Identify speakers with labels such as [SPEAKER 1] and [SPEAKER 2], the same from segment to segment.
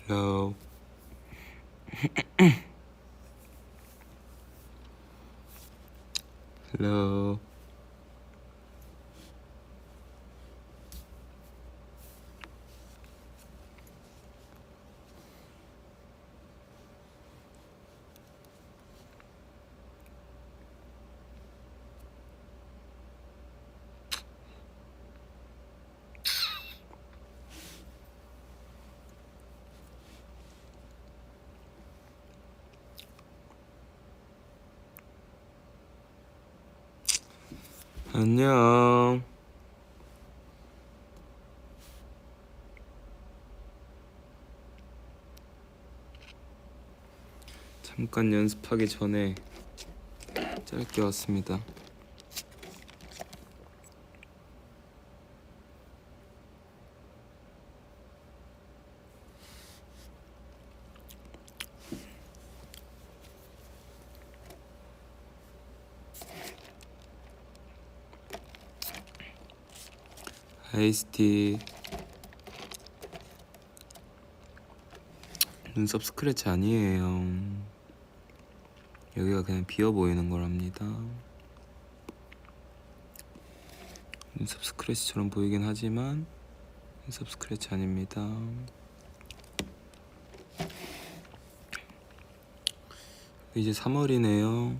[SPEAKER 1] Hello. Hello. 안녕. 잠깐 연습하기 전에 짧게 왔습니다. 아이스티. 눈썹 스크래치 아니에요. 여기가 그냥 비어 보이는 거랍니다. 눈썹 스크래치처럼 보이긴 하지만 눈썹 스크래치 아닙니다. 이제 3월이네요.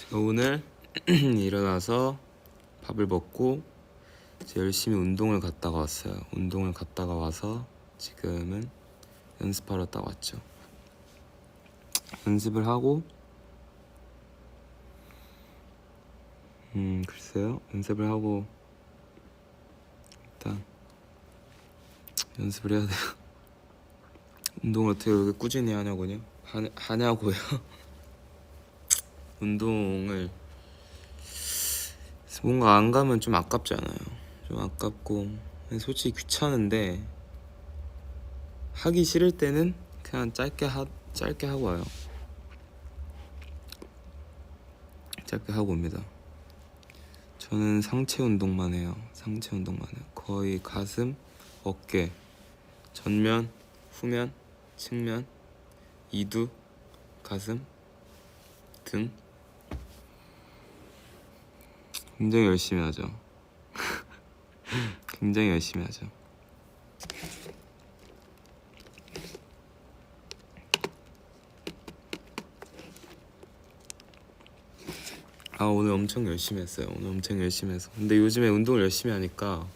[SPEAKER 1] 제가 오늘 일어나서 밥을 먹고 이제 열심히 운동을 갔다가 왔어요. 운동을 갔다가 와서 지금은 연습하러 딱 왔죠. 연습을 하고 글쎄요. 연습을 하고 일단 연습을 해야 돼요. 운동을 어떻게 그렇게 꾸준히 하냐고요? 하냐고요? 운동을 뭔가 안 가면 좀 아깝잖아요. 좀 아깝고 솔직히 귀찮은데 하기 싫을 때는 그냥 짧게 하고 와요. 짧게 하고 옵니다. 저는 상체 운동만 해요. 상체 운동만 해요. 거의 가슴, 어깨, 전면, 후면, 측면, 이두, 가슴, 등. 굉장히 열심히 하죠. 굉장히 열심히 하죠. 오늘 엄청 열심히 했어요. 오늘 엄청 열심히 해서. 근데 요즘에 운동을 열심히 하니까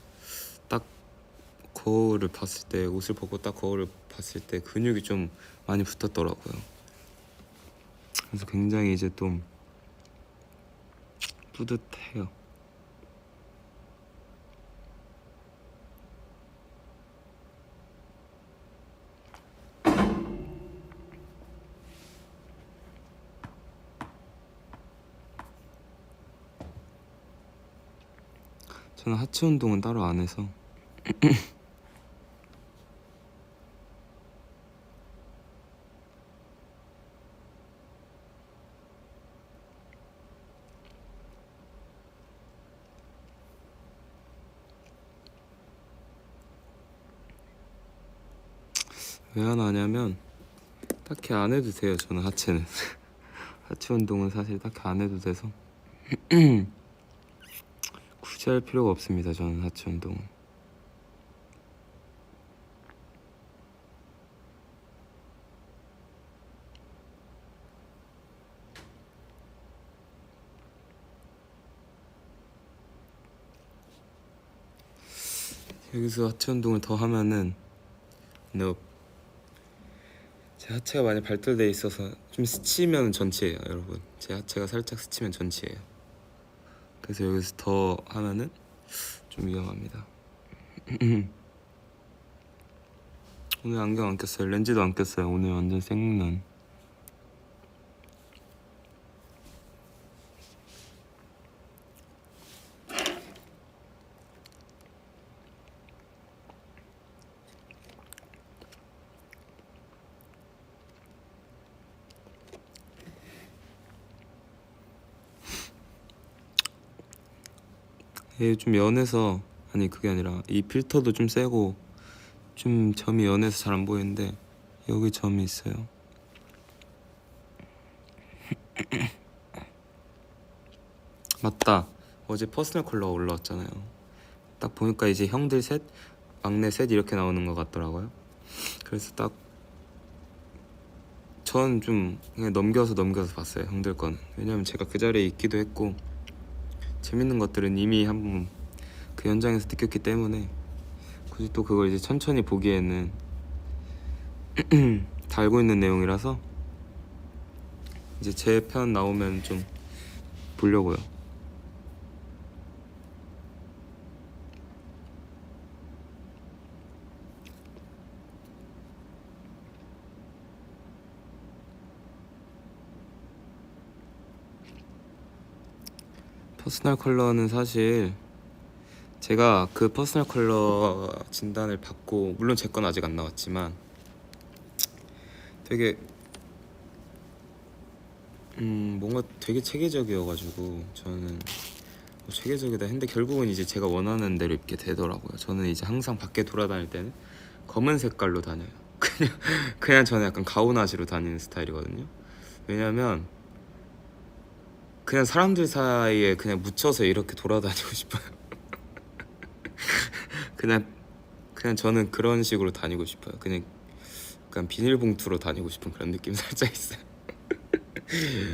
[SPEAKER 1] 딱 거울을 봤을 때, 옷을 벗고 딱 거울을 봤을 때 근육이 좀 많이 붙었더라고요. 그래서 굉장히 이제 좀 뿌듯해요. 저는 하체 운동은 따로 안 해서 왜 안 하냐면 딱히 안 해도 돼요. 저는 하체는 하체 운동은 사실 딱히 안 해도 돼서 굳이 할 필요가 없습니다. 저는 하체 운동은. 여기서 하체 운동을 더 하면은 제 하체가 많이 발달돼 있어서 좀 스치면 전치예요, 여러분. 제 하체가 살짝 스치면 전치예요. 그래서 여기서 더 하면은 좀 위험합니다. 오늘 안경 안 꼈어요. 렌즈도 안 꼈어요. 오늘 완전 생눈. 얘 좀 연해서, 아니 그게 아니라 이 필터도 좀 세고 좀 점이 연해서 잘 안 보이는데 여기 점이 있어요. 맞다, 어제 퍼스널 컬러가 올라왔잖아요. 딱 보니까 이제 형들 셋, 막내 셋 이렇게 나오는 것 같더라고요. 그래서 딱 전 좀 그냥 넘겨서 봤어요, 형들 거는. 왜냐면 제가 그 자리에 있기도 했고 재밌는 것들은 이미 한번 그 현장에서 느꼈기 때문에 굳이 또 그걸 이제 천천히 보기에는 다 알고 있는 내용이라서 이제 제 편 나오면 좀 보려고요. 퍼스널 컬러는 사실 제가 그 퍼스널 컬러 진단을 받고, 물론 제 건 아직 안 나왔지만 되게 뭔가 되게 체계적이어가지고 저는 체계적이다 했는데 결국은 이제 제가 원하는 대로 입게 되더라고요. 저는 이제 항상 밖에 돌아다닐 때는 검은 색깔로 다녀요. 그냥 저는 약간 가오나시로 다니는 스타일이거든요. 왜냐면 그냥 사람들 사이에 그냥 묻혀서 이렇게 돌아다니고 싶어요. 그냥 저는 그런 식으로 다니고 싶어요. 그냥 약간 비닐봉투로 다니고 싶은 그런 느낌 살짝 있어요.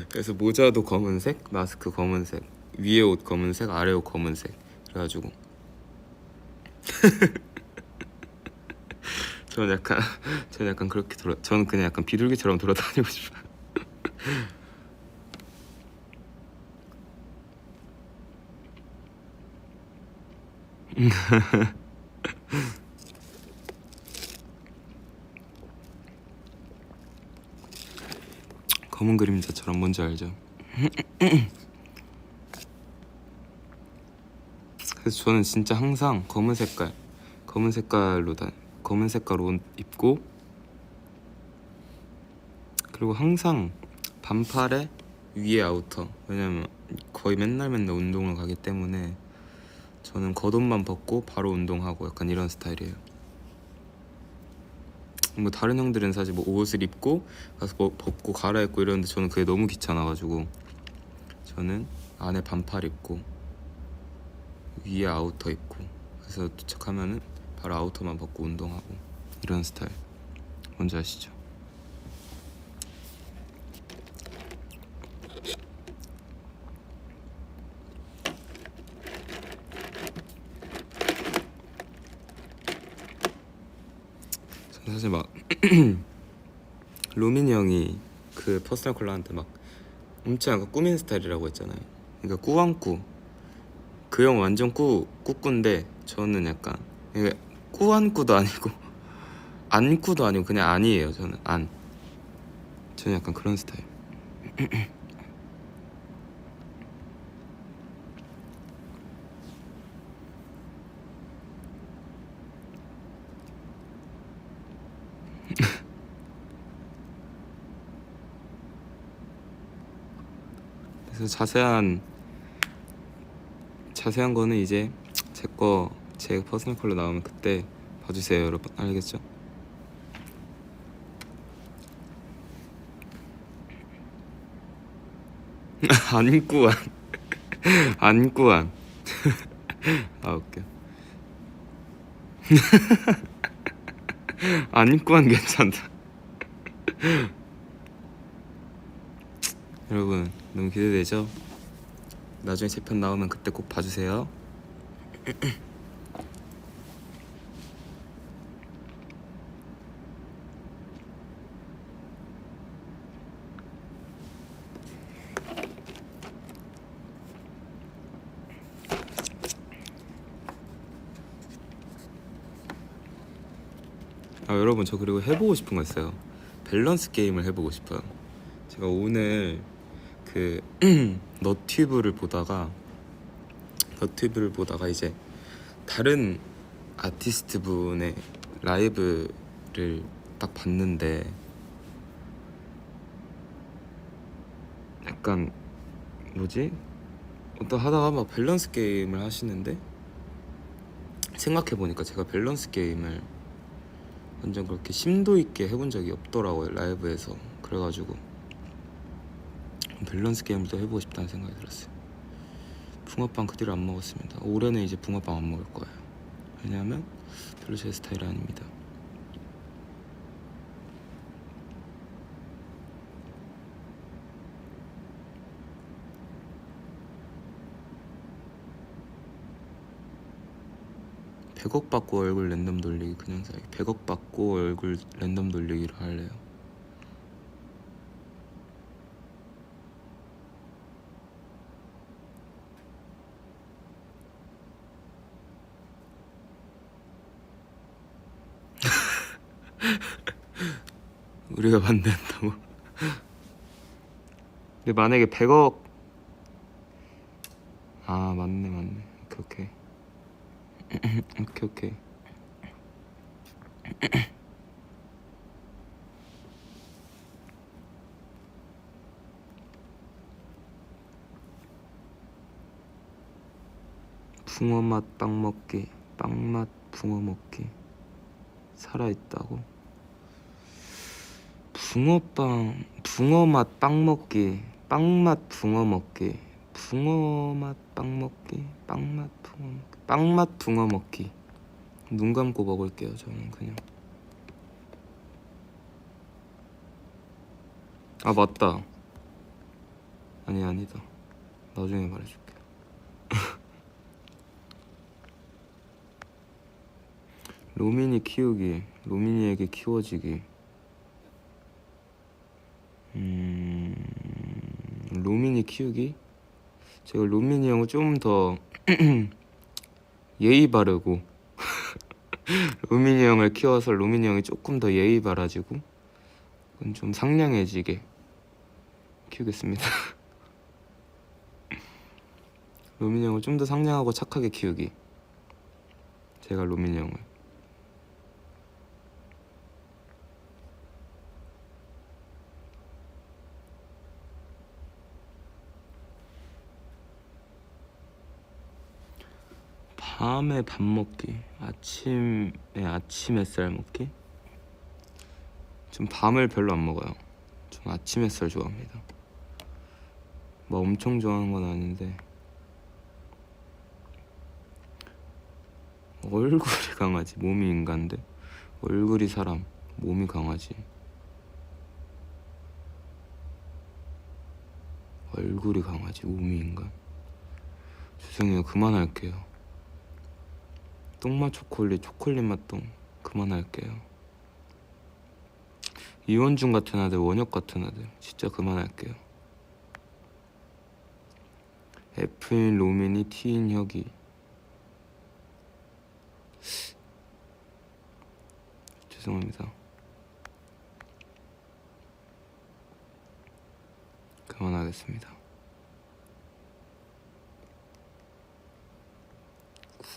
[SPEAKER 1] 그래서 모자도 검은색, 마스크 검은색, 위에 옷 검은색, 아래 옷 검은색. 그래가지고 저는 약간 그렇게 저는 그냥 약간 비둘기처럼 돌아다니고 싶어요. 검은 그림자처럼, 뭔지 알죠? 그래서 저는 진짜 항상 검은 색깔 옷 입고, 그리고 항상 반팔에 위에 아우터. 왜냐면 거의 맨날 운동을 가기 때문에 저는 겉옷만 벗고 바로 운동하고 약간 이런 스타일이에요. 뭐 다른 형들은 사실 뭐 옷을 입고 가서 뭐 벗고 갈아입고 이러는데 저는 그게 너무 귀찮아가지고 저는 안에 반팔 입고 위에 아우터 입고, 그래서 도착하면은 바로 아우터만 벗고 운동하고 이런 스타일. 뭔지 아시죠? 저는 사실 막 로민이 형이 그 퍼스널 컬러한테 막 엄청 약간 꾸민 스타일이라고 했잖아요. 그러니까 꾸안꾸, 그 형 완전 꾸꾸인데 저는 약간 이게 꾸안꾸도 아니고 안꾸도 아니고 그냥 안이에요. 저는 약간 그런 스타일. 그래서 자세한 거는 이제 제 퍼스널 컬러 나오면 그때 봐주세요, 여러분. 알겠죠? 안꾸안. 안꾸안. 아 웃겨. 안꾸안 괜찮다. 여러분 너무 기대되죠? 나중에 제 편 나오면 그때 꼭 봐주세요. 여러분, 저 그리고 해보고 싶은 거 있어요. 밸런스 게임을 해보고 싶어요. 제가 오늘 그 너튜브를 보다가 이제 다른 아티스트 분의 라이브를 딱 봤는데 약간 뭐지? 어떤 하다가 막 밸런스 게임을 하시는데 생각해보니까 제가 밸런스 게임을 완전 그렇게 심도 있게 해본 적이 없더라고요, 라이브에서. 그래가지고 밸런스 게임을 또 해보고 싶다는 생각이 들었어요. 붕어빵 그 뒤로 안 먹었습니다. 올해는 이제 붕어빵 안 먹을 거예요. 왜냐하면 별로 제 스타일이 아닙니다. (100억) 받고 얼굴 랜덤 돌리기 그냥 사기. 100억 받고 얼굴 랜덤 돌리기로 할래요. 우리가 반대한다고? 근데 만약에 100억 맞네. 오케이. 오케이. 붕어맛 빵 먹기, 빵맛 붕어 먹기. 살아있다고? 붕어맛 빵 먹기, 빵맛 붕어 먹기. 붕어맛 빵 먹기, 빵맛 붕어 먹기. 빵맛 붕어 먹기. 눈 감고 먹을게요. 저는 그냥. 맞다. 아니다. 나중에 말해줄게. 로민이 키우기, 로민이에게 키워지기. 로민이 키우기? 제가 로민이 형을 좀 더 예의 바르고 로민이 형을 키워서 로민이 형이 조금 더 예의 바라지고 좀 상냥해지게 키우겠습니다. 로민이 형을 좀 더 상냥하고 착하게 키우기. 제가 로민이 형을. 밤에 밥 먹기, 아침 햇살 먹기. 좀 밤을 별로 안 먹어요. 좀 아침 햇살 좋아합니다. 뭐 엄청 좋아하는 건 아닌데 얼굴이 강아지, 몸이 인간데 얼굴이 사람, 몸이 강아지. 얼굴이 강아지, 몸이 인간. 죄송해요, 그만할게요. 똥맛 초콜릿, 초콜릿 맛똥 그만할게요. 이원준 같은 아들, 원혁 같은 아들 진짜 그만할게요. F인 로민이, T인 혁이. 죄송합니다. 그만하겠습니다.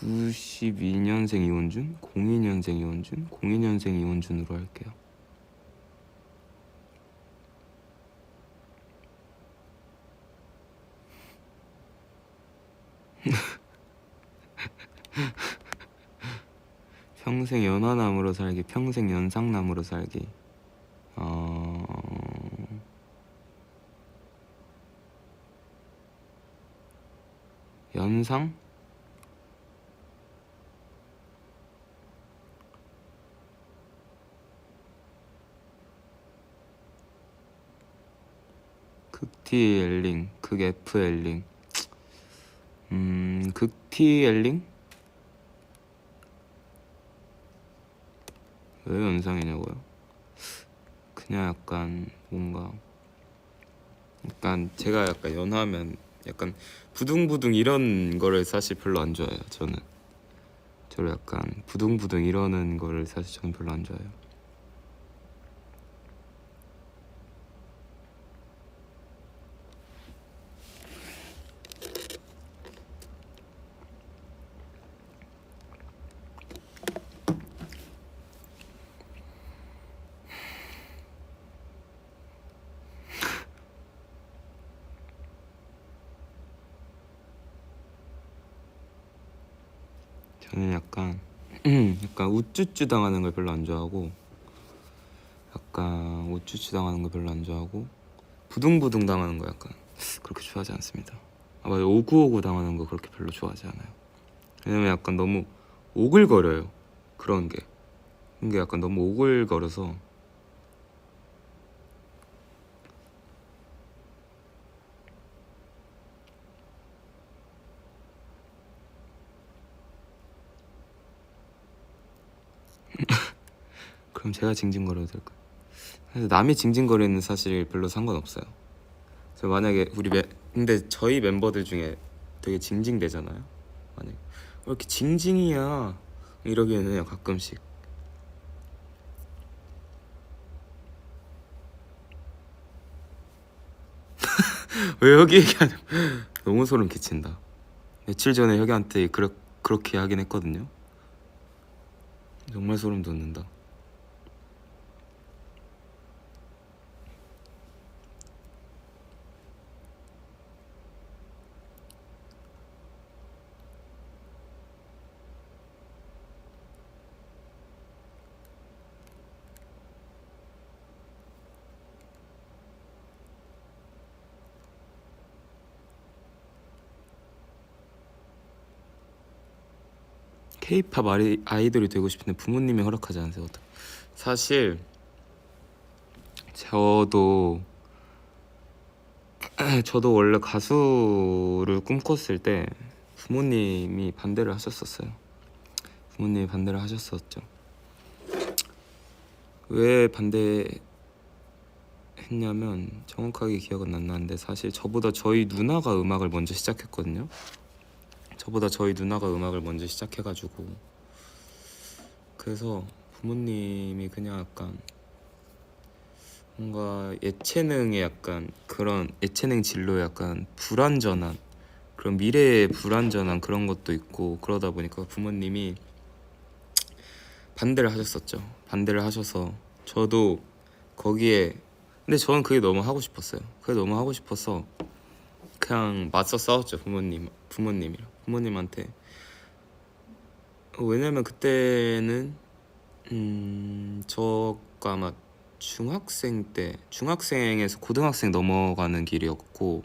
[SPEAKER 1] 92년생 이원준, 02년생 이원준, 02년생 이원준으로 할게요. 평생 연하남으로 살기, 평생 연상남으로 살기. 연상? 극T 엘링, 극F 엘링. 극T 엘링? 왜 연상이냐고요? 그냥 약간 뭔가 제가 약간 연하면 약간 부둥부둥 이런 거를 사실 별로 안 좋아해요. 저는 저를 약간 부둥부둥 이러는 거를 사실 저는 별로 안 좋아해요. 저는 약간 약간 우쭈쭈 당하는 걸 별로 안 좋아하고, 약간 우쭈쭈 당하는 거 별로 안 좋아하고, 부둥부둥 당하는 거 약간 그렇게 좋아하지 않습니다. 아 맞아, 오구오구 당하는 거 그렇게 별로 좋아하지 않아요. 왜냐면 약간 너무 오글거려요. 그런 게 약간 너무 오글거려서. 그럼 제가 징징거려도 될까요? 사실 남이 징징거리는 사실 별로 상관없어요. 저 만약에 근데 저희 멤버들 중에 되게 징징대잖아요. 만약에 왜 이렇게 징징이야 이러기는 해요 가끔씩. 왜 여기 얘기하냐. 너무 소름 끼친다. 며칠 전에 혁이한테 그렇게 하긴 했거든요. 정말 소름 돋는다. K-팝 아이돌이 되고 싶은데 부모님이 허락하지 않으세요? 사실 저도 원래 가수를 꿈꿨을 때 부모님이 반대를 하셨었어요. 부모님이 반대를 하셨었죠. 왜 반대했냐면 정확하게 기억은 안 나는데, 사실 저보다 저희 누나가 음악을 먼저 시작했거든요. 저보다 저희 누나가 음악을 먼저 시작해가지고, 그래서 부모님이 그냥 약간 뭔가 예체능에 약간 그런 예체능 진로에 약간 불완전한 그런 미래에 불완전한 그런 것도 있고, 그러다 보니까 부모님이 반대를 하셨었죠. 반대를 하셔서 저도 거기에, 근데 저는 그게 너무 하고 싶었어요. 그게 너무 하고 싶어서 그냥 맞서 싸웠죠. 부모님한테. 왜냐면 그때는 저가 아마 중학생에서 고등학생 넘어가는 길이었고,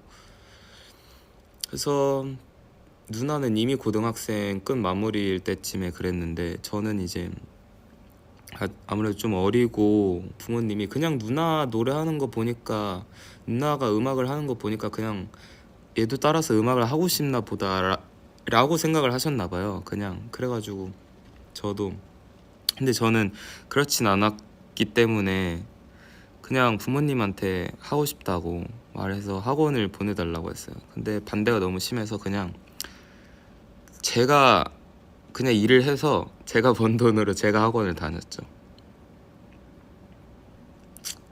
[SPEAKER 1] 그래서 누나는 이미 고등학생 끝 마무리일 때쯤에 그랬는데, 저는 이제 아무래도 좀 어리고, 부모님이 그냥 누나 노래하는 거 보니까, 누나가 음악을 하는 거 보니까 그냥 얘도 따라서 음악을 하고 싶나 보다 라고 생각을 하셨나 봐요. 그냥 그래가지고 저도, 근데 저는 그렇진 않았기 때문에 그냥 부모님한테 하고 싶다고 말해서 학원을 보내달라고 했어요. 근데 반대가 너무 심해서 그냥 제가 그냥 일을 해서 제가 번 돈으로 제가 학원을 다녔죠.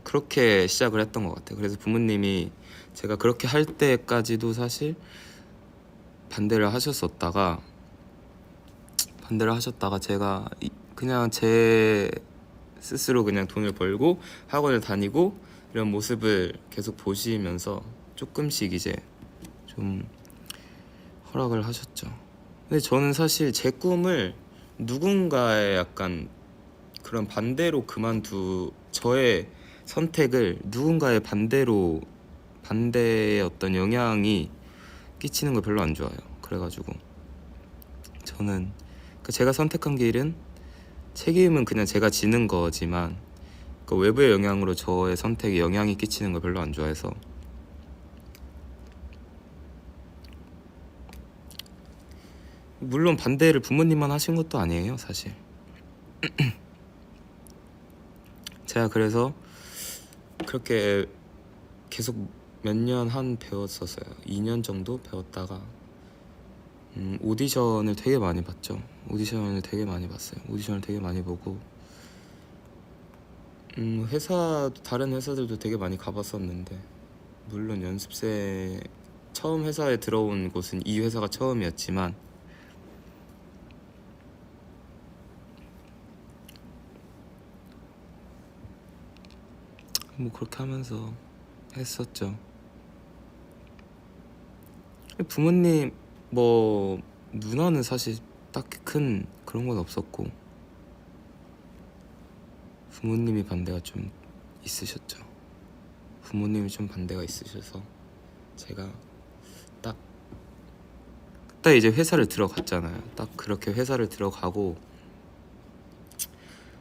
[SPEAKER 1] 그렇게 시작을 했던 것 같아요. 그래서 부모님이 제가 그렇게 할 때까지도 사실 반대를 하셨다가 제가 그냥 제 스스로 그냥 돈을 벌고 학원을 다니고 이런 모습을 계속 보시면서 조금씩 이제 좀 허락을 하셨죠. 근데 저는 사실 제 꿈을 누군가의 약간 그런 반대로 저의 선택을 누군가의 반대의 어떤 영향이 끼치는 걸 별로 안 좋아해요. 그래가지고 저는 제가 선택한 길은, 책임은 그냥 제가 지는 거지만 그 외부의 영향으로 저의 선택에 영향이 끼치는 걸 별로 안 좋아해서. 물론 반대를 부모님만 하신 것도 아니에요 사실. 제가 그래서 그렇게 계속 몇 년 배웠었어요. 2년 정도 배웠다가 오디션을 되게 많이 봤죠. 오디션을 되게 많이 봤어요. 오디션을 되게 많이 보고 다른 회사들도 되게 많이 가봤었는데, 물론 연습생 처음 회사에 들어온 곳은 이 회사가 처음이었지만 뭐 그렇게 하면서 했었죠. 부모님 뭐 누나는 사실 딱히 큰 그런 건 없었고 부모님이 반대가 좀 있으셨죠. 부모님이 좀 반대가 있으셔서 제가 딱 그때 이제 회사를 들어갔잖아요. 딱 그렇게 회사를 들어가고,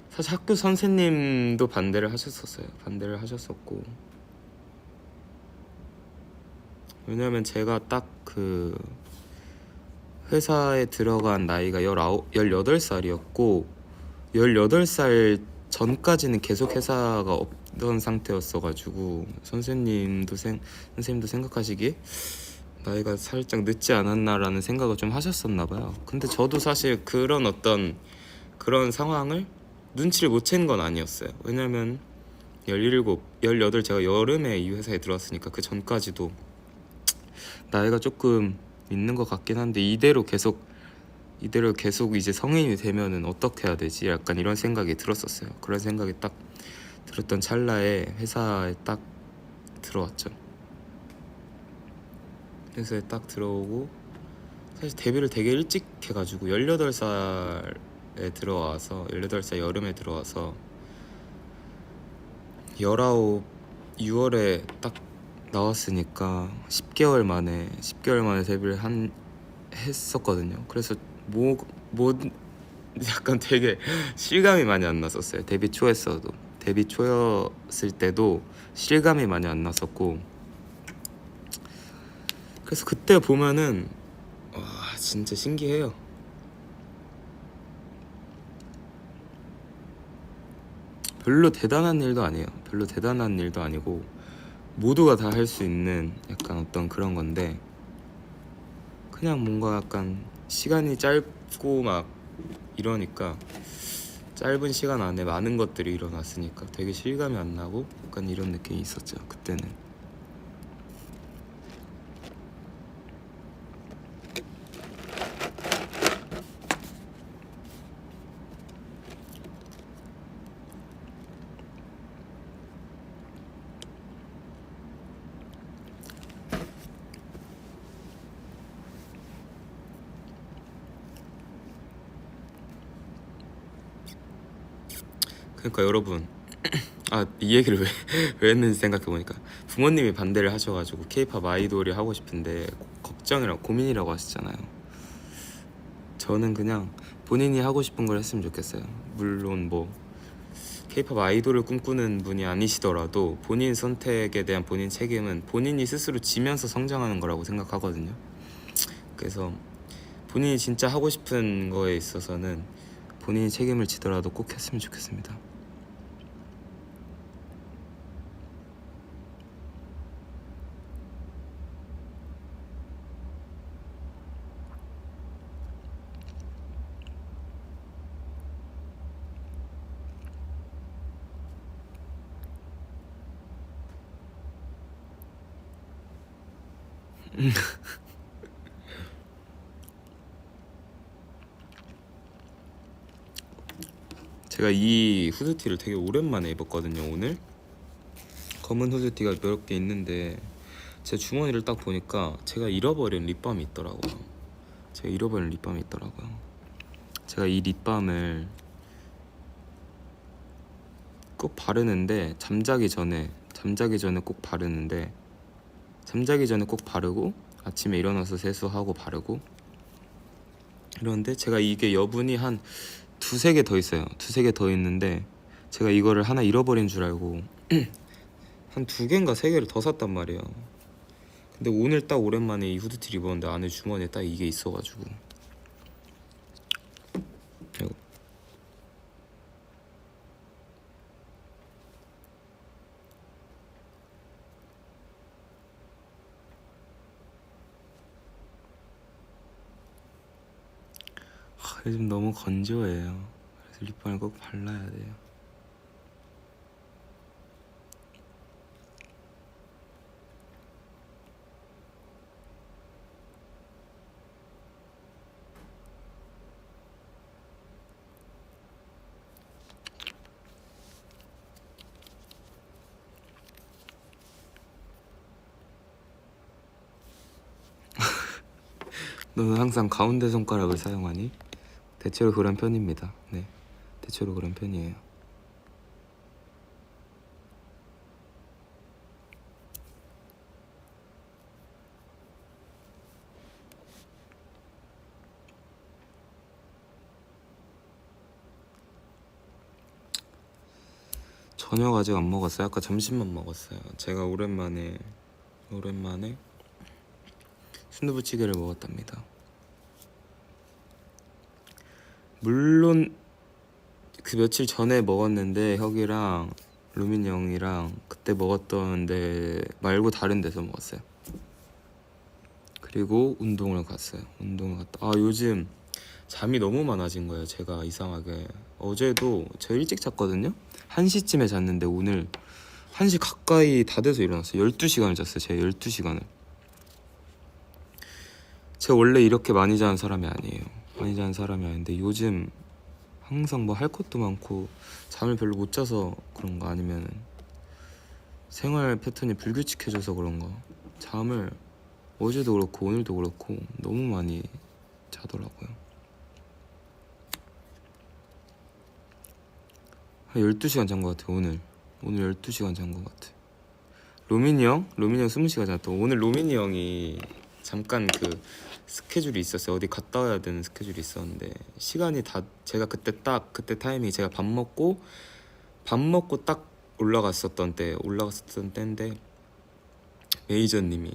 [SPEAKER 1] 사실 학교 선생님도 반대를 하셨었어요. 반대를 하셨었고, 왜냐면 제가 딱 그 회사에 들어간 나이가 18살이었고 18살 전까지는 계속 회사가 없던 상태였어가지고 선생님도 생각하시기에 나이가 살짝 늦지 않았나라는 생각을 좀 하셨었나 봐요. 근데 저도 사실 그런 상황을 눈치를 못 챈 건 아니었어요. 왜냐면 17, 18 제가 여름에 이 회사에 들어왔으니까 그 전까지도 나이가 조금 있는 것 같긴 한데, 이대로 계속 이제 성인이 되면은 어떻게 해야 되지? 약간 이런 생각이 들었었어요. 그런 생각이 딱 들었던 찰나에 회사에 딱 들어왔죠. 회사에 딱 들어오고, 사실 데뷔를 되게 일찍 해가지고 18살에 들어와서 18살 여름에 들어와서 19 6월에 딱 나왔으니까 10개월 만에 데뷔를 했었거든요. 그래서 뭐 약간 되게 실감이 많이 안 났었어요. 데뷔 초였을 때도 실감이 많이 안 났었고, 그래서 그때 보면은 와 진짜 신기해요. 별로 대단한 일도 아니에요. 별로 대단한 일도 아니고 모두가 다 할 수 있는 약간 어떤 그런 건데, 그냥 뭔가 약간 시간이 짧고 막 이러니까 짧은 시간 안에 많은 것들이 일어났으니까 되게 실감이 안 나고 약간 이런 느낌이 있었죠 그때는. 그러니까 여러분, 이 얘기를 왜 했는지 생각해보니까, 부모님이 반대를 하셔가지고 케이팝 아이돌이 하고 싶은데 고민이라고 하시잖아요. 저는 그냥 본인이 하고 싶은 걸 했으면 좋겠어요. 물론 뭐 케이팝 아이돌을 꿈꾸는 분이 아니시더라도 본인 선택에 대한 본인 책임은 본인이 스스로 지면서 성장하는 거라고 생각하거든요. 그래서 본인이 진짜 하고 싶은 거에 있어서는 본인이 책임을 지더라도 꼭 했으면 좋겠습니다. 제가 이 후드티를 되게 오랜만에 입었거든요. 오늘 검은 후드티가 몇 개 있는데 제 주머니를 딱 보니까 제가 잃어버린 립밤이 있더라고요. 제가 이 립밤을 꼭 바르는데 잠자기 전에 꼭 바르는데, 잠자기 전에 꼭 바르고 아침에 일어나서 세수하고 바르고 이런데, 제가 이게 여분이 한 두세 개 더 있어요. 두세 개 더 있는데 제가 이거를 하나 잃어버린 줄 알고 한 두 개인가 세 개를 더 샀단 말이에요. 근데 오늘 딱 오랜만에 이 후드티를 입었는데 안에 주머니에 딱 이게 있어가지고, 아이고. 요즘 너무 건조해요. 그래서 립밤을 꼭 발라야 돼요. 너는 항상 가운데 손가락을 사용하니? 대체로 그런 편입니다. 네, 대체로 그런 편이에요. 저녁 아직 안 먹었어요. 아까 점심만 먹었어요. 제가 오랜만에 순두부찌개를 먹었답니다. 물론 그 며칠 전에 먹었는데 혁이랑 루민이 형이랑 그때 먹었던 데 말고 다른 데서 먹었어요. 그리고 운동을 갔어요. 요즘 잠이 너무 많아진 거예요. 제가 이상하게 어제도 저 일찍 잤거든요. 1시쯤에 잤는데 오늘 1시 가까이 다 돼서 일어났어요. 12시간을 잤어요. 제 12시간을. 제가 원래 이렇게 많이 자는 사람이 아니에요. 많이 자는 사람이 아닌데 요즘 항상 뭐 할 것도 많고 잠을 별로 못 자서 그런가 아니면 생활 패턴이 불규칙해져서 그런가 잠을 어제도 그렇고 오늘도 그렇고 너무 많이 자더라고요. 한 12시간 잔 것 같아요. 오늘 12시간 잔 것 같아요. 로민이 형 20시간 잤다. 오늘 로민이 형이 잠깐 그 스케줄이 있었어요. 어디 갔다 와야 되는 스케줄이 있었는데 시간이 다 제가 그때 타이밍이 제가 밥 먹고 딱 올라갔었던 때인데 매니저님이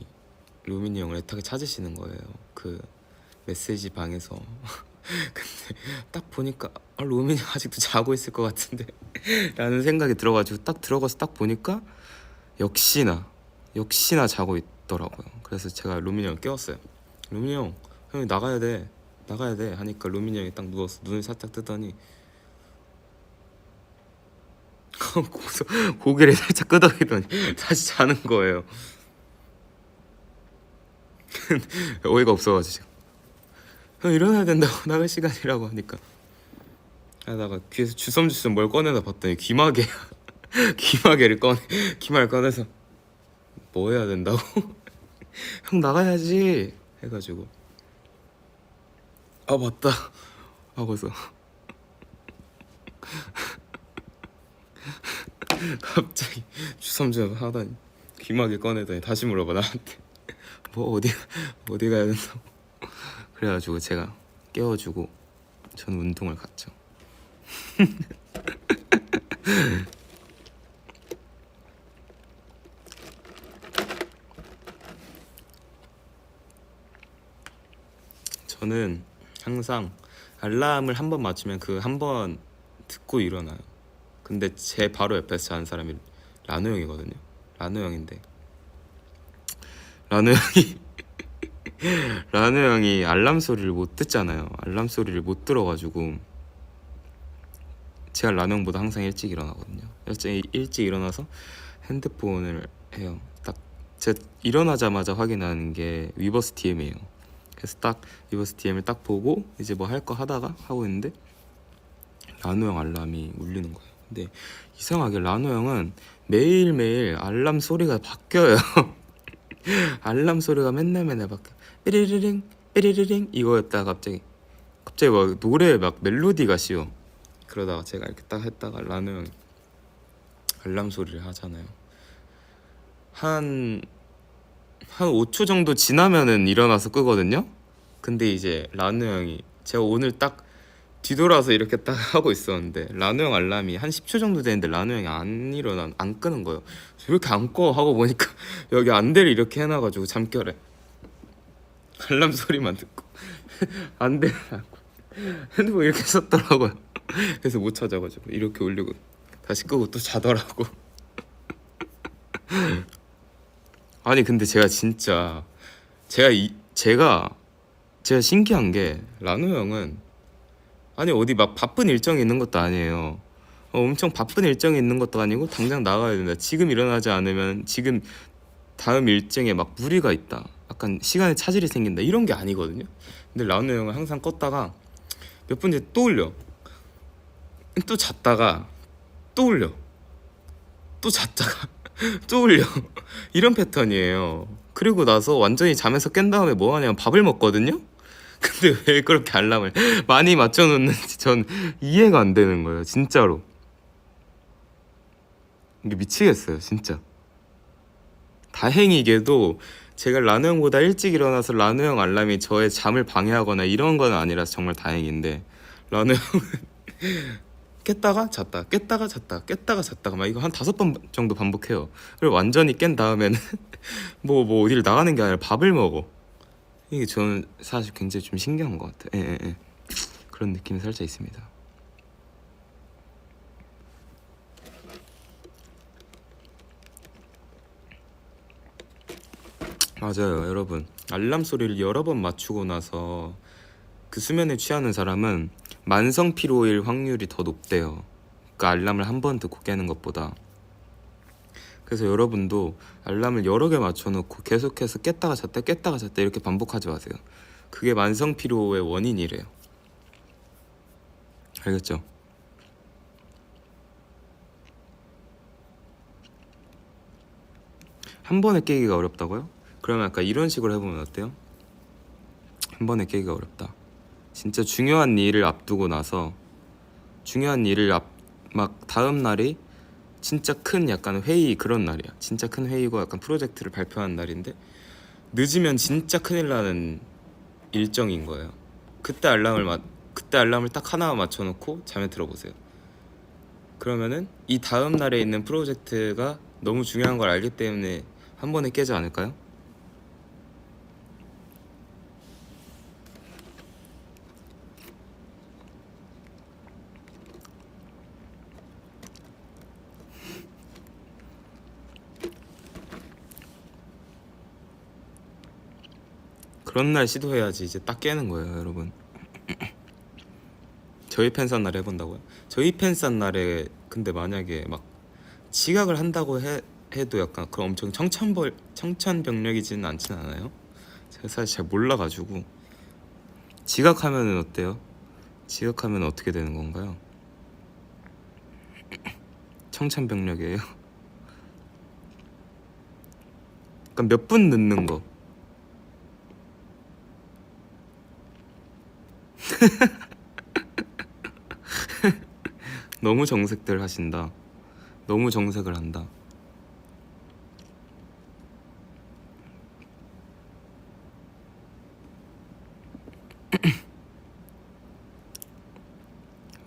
[SPEAKER 1] 루민이 형을 애타게 찾으시는 거예요. 그 메시지 방에서. 근데 딱 보니까 루민이 아직도 자고 있을 것 같은데 라는 생각이 들어가지고 딱 들어가서 딱 보니까 역시나 자고 있더라고요. 그래서 제가 루민이 형을 깨웠어요. 루민이 형이 나가야 돼 하니까 루민이 형이 딱 누워서 눈을 살짝 뜨더니 고개를 살짝 끄덕이더니 다시 자는 거예요. 어이가 없어가지고 형 일어나야 된다고 나갈 시간이라고 하니까 하다가 귀에서 주섬주섬 뭘 꺼내다 봤더니 귀마개를 꺼내서 뭐 해야 된다고? 형 나가야지 해가지고 아 맞다 하고서 갑자기 주섬주섬 하더니 귀마개 꺼내더니 다시 물어봐 나한테 뭐 어디 가야 된다고. 그래가지고 제가 깨워주고 저는 운동을 갔죠. 저는 항상 알람을 한 번 맞추면 그 한 번 듣고 일어나요. 근데 제 바로 옆에서 자는 사람이 라노 형이거든요. 라노 형인데 라노 형이 알람 소리를 못 듣잖아요. 알람 소리를 못 들어가지고 제가 라노 형보다 항상 일찍 일어나거든요. 일찍 일어나서 핸드폰을 해요. 딱 제가 일어나자마자 확인하는 게 위버스 DM이에요. 그래서 딱 위버스 DM을 딱 보고 이제 뭐 할 거 하다가 하고 있는데 라노 형 알람이 울리는 거예요. 근데 이상하게 라노 형은 매일매일 알람 소리가 바뀌어요. 알람 소리가 맨날 바뀌어. 삐리리링 삐리리링 이거였다가 갑자기 막 노래 막 멜로디가 씌워. 그러다가 제가 이렇게 딱 했다가 라노 형이 알람 소리를 하잖아요. 한 5초 정도 지나면은 일어나서 끄거든요. 근데 이제 라노 형이 제가 오늘 딱 뒤돌아서 이렇게 딱 하고 있었는데 라노 형 알람이 한 10초 정도 되는데 라노 형이 안 끄는 거예요. 왜 이렇게 안 꺼? 하고 보니까 여기 안대를 이렇게 해놔가지고 잠결에 알람 소리만 듣고 안대를 하고 핸드폰 이렇게 썼더라고요. 그래서 못 찾아가지고 이렇게 올리고 다시 끄고 또 자더라고. 아니 근데 제가 진짜 제가 신기한 게 라노 형은 아니 어디 막 바쁜 일정이 있는 것도 아니에요. 엄청 바쁜 일정이 있는 것도 아니고 당장 나가야 된다. 지금 일어나지 않으면 지금 다음 일정에 막 무리가 있다. 약간 시간에 차질이 생긴다. 이런 게 아니거든요. 근데 라운드 형은 항상 껐다가 몇 분 뒤에 또 올려. 또 잤다가 또 올려. 또 잤다가 또 올려. 이런 패턴이에요. 그리고 나서 완전히 잠에서 깬 다음에 뭐 하냐면 밥을 먹거든요. 근데 왜 그렇게 알람을 많이 맞춰놓는지 전 이해가 안 되는 거예요. 진짜로. 이게 미치겠어요. 진짜. 다행히게도 제가 라누 형보다 일찍 일어나서 라누 형 알람이 저의 잠을 방해하거나 이런 건 아니라서 정말 다행인데, 라누 형은 깼다가 잤다 깼다가 잤다 깼다가 잤다가 막 이거 한 5번 정도 반복해요. 그리고 완전히 깬 다음에는 뭐 어디를 나가는 게 아니라 밥을 먹어. 이게 저는 사실 굉장히 좀 신기한 것 같아요. 예, 예, 예. 그런 느낌이 살짝 있습니다. 맞아요, 여러분. 알람 소리를 여러 번 맞추고 나서 그 수면에 취하는 사람은 만성 피로일 확률이 더 높대요. 그 알람을 한 번 듣고 깨는 것보다. 그래서 여러분도 알람을 여러 개 맞춰놓고 계속해서 깼다가 잤다 깼다가 잤다 이렇게 반복하지 마세요. 그게 만성 피로의 원인이래요. 알겠죠? 한 번에 깨기가 어렵다고요? 그러면 약간 이런 식으로 해보면 어때요? 한 번에 깨기가 어렵다. 진짜 중요한 일을 앞두고 나서 중요한 일을 막 다음 날이 진짜 큰 약간 회의 그런 날이야. 진짜 큰 회의고 약간 프로젝트를 발표하는 날인데 늦으면 진짜 큰일 나는 일정인 거예요. 그때 알람을 딱 하나 맞춰놓고 잠에 들어보세요. 그러면은 이 다음 날에 있는 프로젝트가 너무 중요한 걸 알기 때문에 한 번에 깨지 않을까요? 그런 날 시도해야지 이제 딱 깨는 거예요, 여러분. 저희 팬싸 날에 해본다고요? 저희 팬싸 날에 근데 만약에 막 지각을 한다고 해도 약간 그런 엄청 청천벽력이지는 않진 않아요? 제가 사실 잘 몰라가지고. 지각하면은 어때요? 지각하면 어떻게 되는 건가요? 청천벽력이에요? 약간 몇 분 늦는 거. 너무 정색들 하신다. 너무 정색을 한다.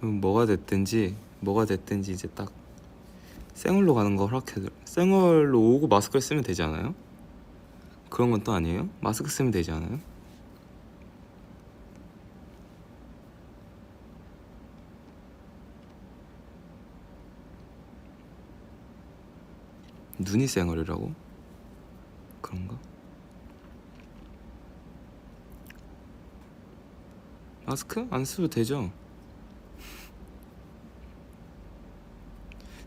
[SPEAKER 1] 뭐가 됐든지 이제 딱 생얼로 가는 거 허락해줘. 생얼로 오고 마스크를 쓰면 되지 않아요? 그런 건 또 아니에요? 마스크 쓰면 되지 않아요? 눈이 생얼이라고? 그런가? 마스크 안 써도 되죠?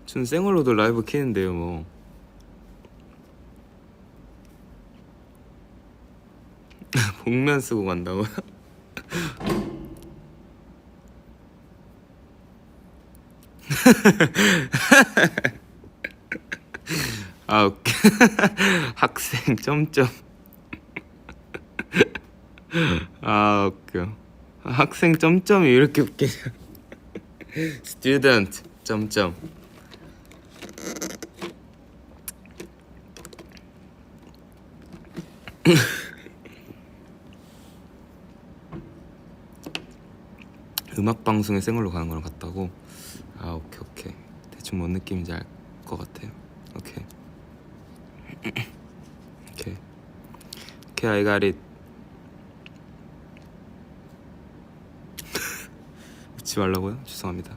[SPEAKER 1] 전 생얼로도 라이브 키는데요 뭐. 복면 쓰고 간다고요? 아 웃겨. 학생 점점. 아 웃겨. 학생 점점이 이렇게 웃기냐. student 점점. 음악 방송에 생얼로 가는 거랑 같다고? 아 오케이 대충 뭔 느낌인지 알 것 같아요. 오케이 I got it. 웃지 말라고요? 죄송합니다.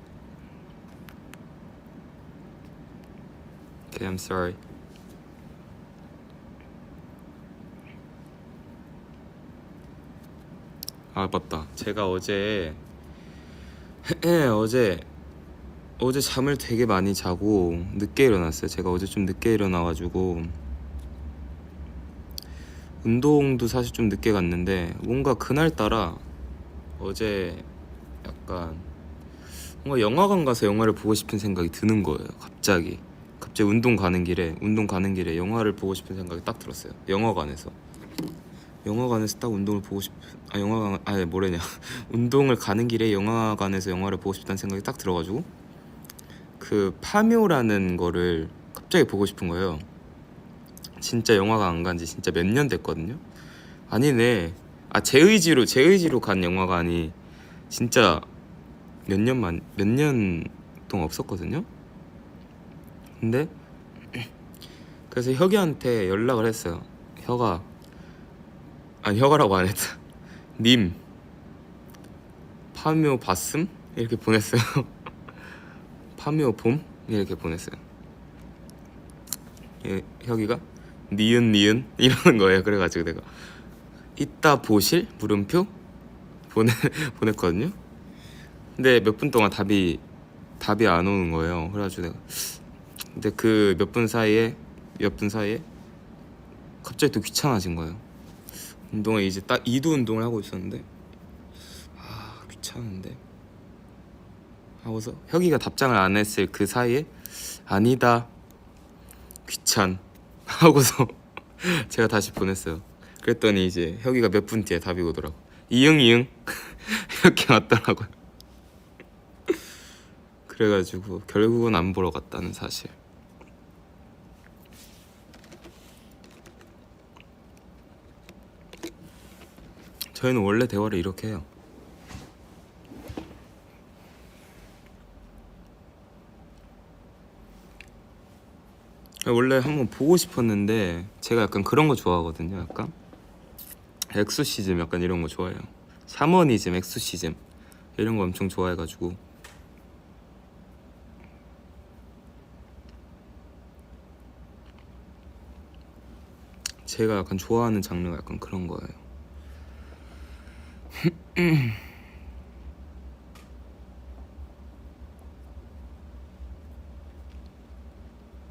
[SPEAKER 1] Okay, I'm sorry. 아 맞다. 제가 어제 어제 잠을 되게 많이 자고 늦게 일어났어요. 제가 어제 좀 늦게 일어나가지고 운동도 사실 좀 늦게 갔는데 뭔가 그날따라 어제 약간 뭔가 영화관 가서 영화를 보고 싶은 생각이 드는 거예요. 갑자기 운동 가는 길에 영화를 보고 싶은 생각이 딱 들었어요. 영화관에서 딱 운동을 보고 싶 영화관 아니 뭐래냐 운동을 가는 길에 영화관에서 영화를 보고 싶다는 생각이 딱 들어가지고 그 파묘라는 거를 갑자기 보고 싶은 거예요. 진짜 영화관 안 간지 진짜 몇 년 됐거든요. 아니네. 제 의지로 간 영화관이 진짜 몇 년 동안 없었거든요. 근데 그래서 혁이한테 연락을 했어요. 혁아라고 안 했다. 님 파묘 봤음? 이렇게 보냈어요. 파묘 봄? 이렇게 보냈어요. 혁이가 니은 이러는 거예요. 그래가지고 내가 이따 보실? 물음표? 보냈거든요. 근데 몇 분 동안 답이 안 오는 거예요. 그래가지고 내가 근데 그 몇 분 사이에 갑자기 또 귀찮아진 거예요. 운동을 이제 딱 2두 운동을 하고 있었는데 귀찮은데 하고서 혁이가 답장을 안 했을 그 사이에 아니다 귀찮 하고서 제가 다시 보냈어요. 그랬더니 이제 혁이가 몇 분 뒤에 답이 오더라고. 이응 이렇게 왔더라고요. 그래가지고 결국은 안 보러 갔다는 사실. 저희는 원래 대화를 이렇게 해요. 원래 한번 보고 싶었는데 제가 약간 그런 거 좋아하거든요. 약간 엑소시즘 약간 이런 거 좋아해요. 샤머니즘, 엑소시즘 이런 거 엄청 좋아해가지고 제가 약간 좋아하는 장르가 약간 그런 거예요.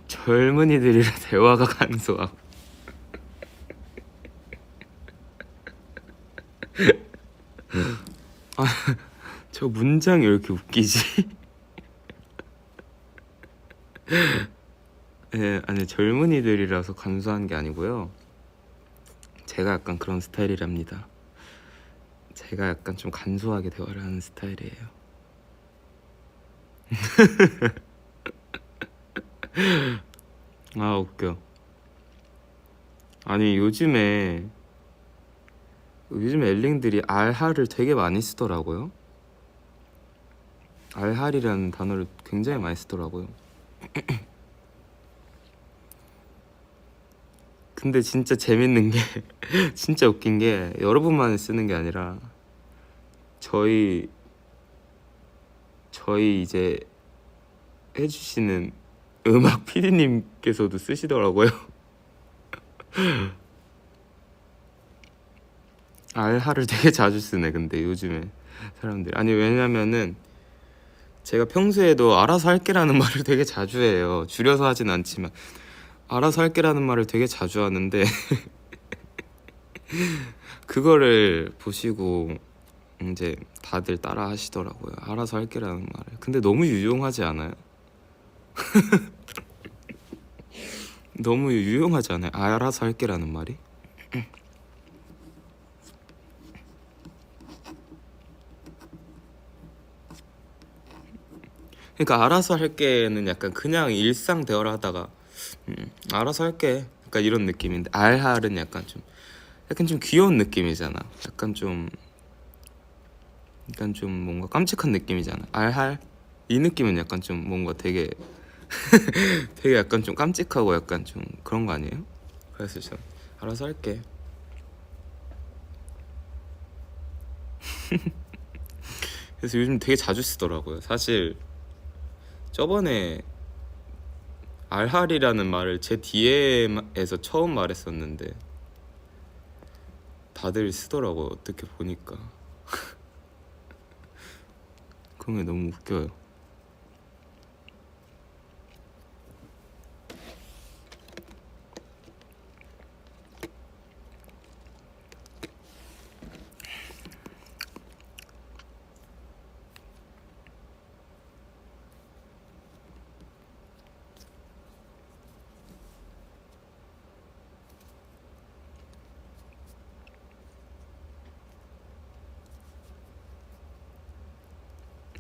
[SPEAKER 1] 젊은이들이랑 대화가 간소하고 저 문장이 왜 이렇게 웃기지? 아니 젊은이들이라서 간소한 게 아니고요. 제가 약간 그런 스타일이랍니다. 제가 약간 좀 간소하게 대화를 하는 스타일이에요. 웃겨. 아니 요즘에 엘링들이 알하를 되게 많이 쓰더라고요. 알할이라는 단어를 굉장히 많이 쓰더라고요. 근데 진짜 재밌는 게 진짜 웃긴 게 여러분만 쓰는 게 아니라 저희 이제 해주시는 음악 PD님께서도 쓰시더라고요. 알하를 되게 자주 쓰네. 근데 요즘에 사람들이 아니 왜냐면은 제가 평소에도 알아서 할게라는 말을 되게 자주 해요. 줄여서 하진 않지만 알아서 할게라는 말을 되게 자주 하는데 그거를 보시고 이제 다들 따라 하시더라고요. 알아서 할게라는 말을. 근데 너무 유용하지 않아요? 너무 유용하지 않아요? 알아서 할게라는 말이? 그러니까 알아서 할게는 약간 그냥 일상 대화를 하다가 알아서 할게 약간 이런 느낌인데 알할은 약간 좀 귀여운 느낌이잖아. 약간 좀 뭔가 깜찍한 느낌이잖아. 알할 이 느낌은 약간 좀 뭔가 되게 되게 약간 좀 깜찍하고 약간 좀 그런 거 아니에요? 그래서 저 알아서 할게. 그래서 요즘 되게 자주 쓰더라고요. 사실 저번에 알할이라는 말을 제 DM에서 처음 말했었는데 다들 쓰더라고요. 어떻게 보니까 그런 게 너무 웃겨요.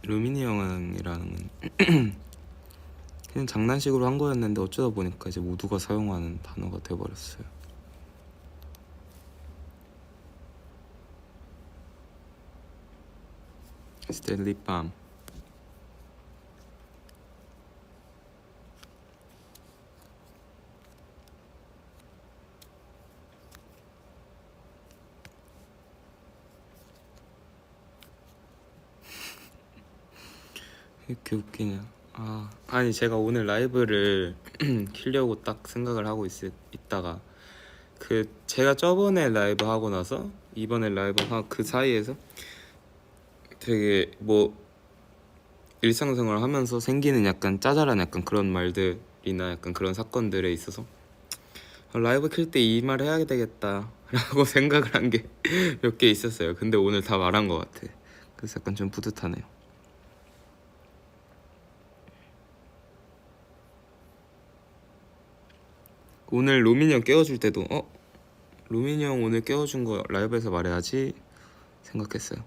[SPEAKER 1] 루미니 형이라는 그냥 장난식으로 한 거였는데 어쩌다 보니까 이제 모두가 사용하는 단어가 돼버렸어요. 스탠리 빰. 이렇게 웃기냐. 아니 제가 오늘 라이브를 키려고 딱 생각을 하고 있다가 그 제가 저번에 라이브 하고 나서 이번에 라이브 하고 그 사이에서 되게 뭐 일상생활 하면서 생기는 약간 짜잘한 약간 그런 말들이나 약간 그런 사건들에 있어서 라이브 킬 때 이 말 해야 되겠다 라고 생각을 한 게 몇 개 있었어요. 근데 오늘 다 말한 것 같아. 그래서 약간 좀 뿌듯하네요. 오늘 로민이 형 깨워줄 때도 로민이 형 오늘 깨워준 거 라이브에서 말해야지 생각했어요.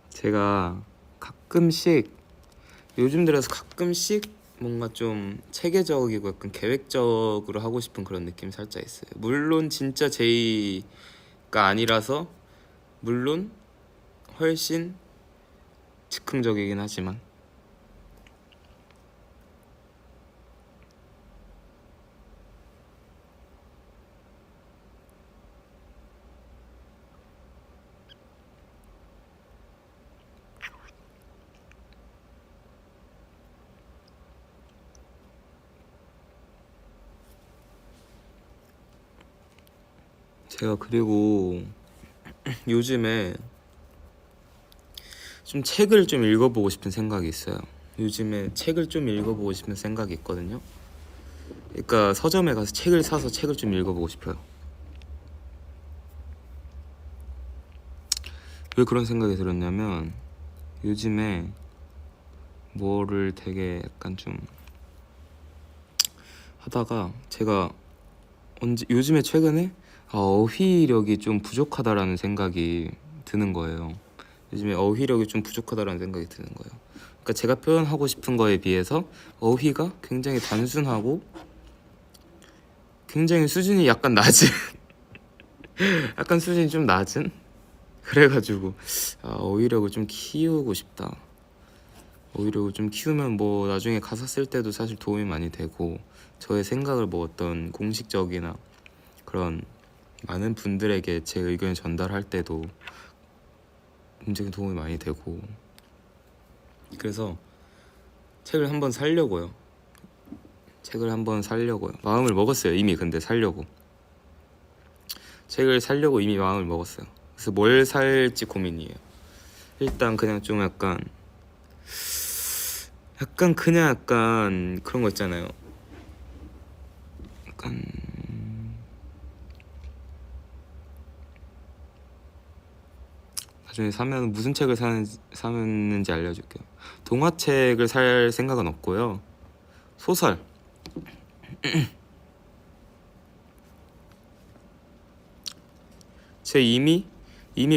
[SPEAKER 1] 제가 가끔씩 요즘 들어서 가끔씩 뭔가 좀 체계적이고 약간 계획적으로 하고 싶은 그런 느낌이 살짝 있어요. 물론 진짜 제이가 아니라서 물론 훨씬 즉흥적이긴 하지만 제가 그리고 요즘에 좀 책을 좀 읽어보고 싶은 생각이 있어요. 요즘에 책을 좀 읽어보고 싶은 생각이 있거든요. 그러니까 서점에 가서 책을 사서 책을 좀 읽어보고 싶어요. 왜 그런 생각이 들었냐면 요즘에 뭐를 되게 약간 좀 하다가 제가 요즘에 최근에 어휘력이 좀 부족하다라는 생각이 드는 거예요. 요즘에 어휘력이 좀 부족하다라는 생각이 드는 거예요. 그러니까 제가 표현하고 싶은 거에 비해서 어휘가 굉장히 단순하고 굉장히 수준이 약간 낮은 약간 수준이 좀 낮은 그래가지고 어휘력을 좀 키우고 싶다. 어휘력을 좀 키우면 뭐 나중에 가사 쓸 때도 사실 도움이 많이 되고 저의 생각을 뭐 어떤 공식적이나 그런 많은 분들에게 제 의견을 전달할 때도 굉장히 도움이 많이 되고 그래서 책을 한번 사려고요. 마음을 먹었어요. 이미 근데 사려고 책을 사려고 이미 마음을 먹었어요. 그래서 뭘 살지 고민이에요. 일단 그냥 좀 약간 그냥 약간 그런 거 있잖아요. 약간 나중에 사면 무슨 책을 사는지 알려줄게요. 동화책을 살 생각은 없고요. 소설 제 이미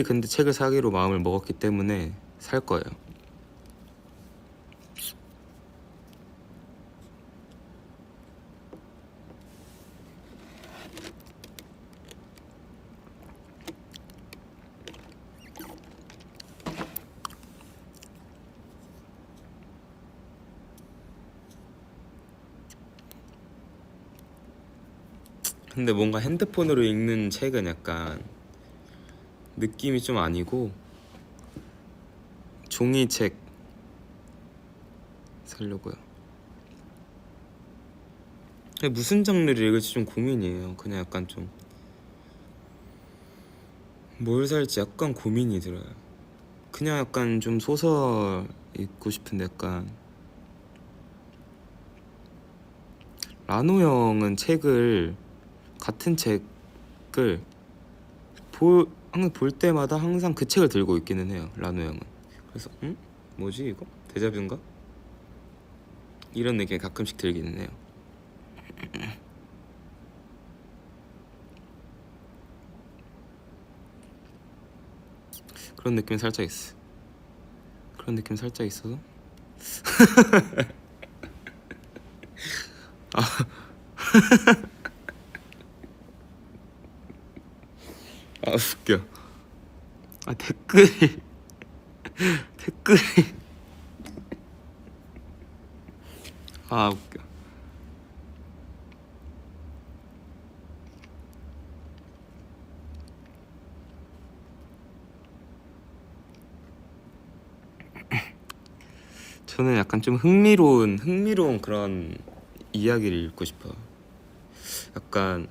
[SPEAKER 1] 근데 책을 사기로 마음을 먹었기 때문에 살 거예요. 근데 뭔가 핸드폰으로 읽는 책은 약간 느낌이 좀 아니고 종이책 살려고요. 무슨 장르를 읽을지 좀 고민이에요. 그냥 약간 좀 뭘 살지 약간 고민이 들어요. 그냥 약간 좀 소설 읽고 싶은데 약간 라노 형은 책을 같은 책을 항상 볼 때마다 항상 그 책을 들고 있기는 해요. 라노 형은. 그래서 뭐지 이거? 데자뷰인가? 이런 느낌이 가끔씩 들기는 해요. 그런 느낌이 살짝 있어. 그런 느낌 살짝 있어서 아 웃겨. 아 댓글이 아 웃겨. 저는 약간 좀 흥미로운 그런 이야기를 읽고 싶어요. 약간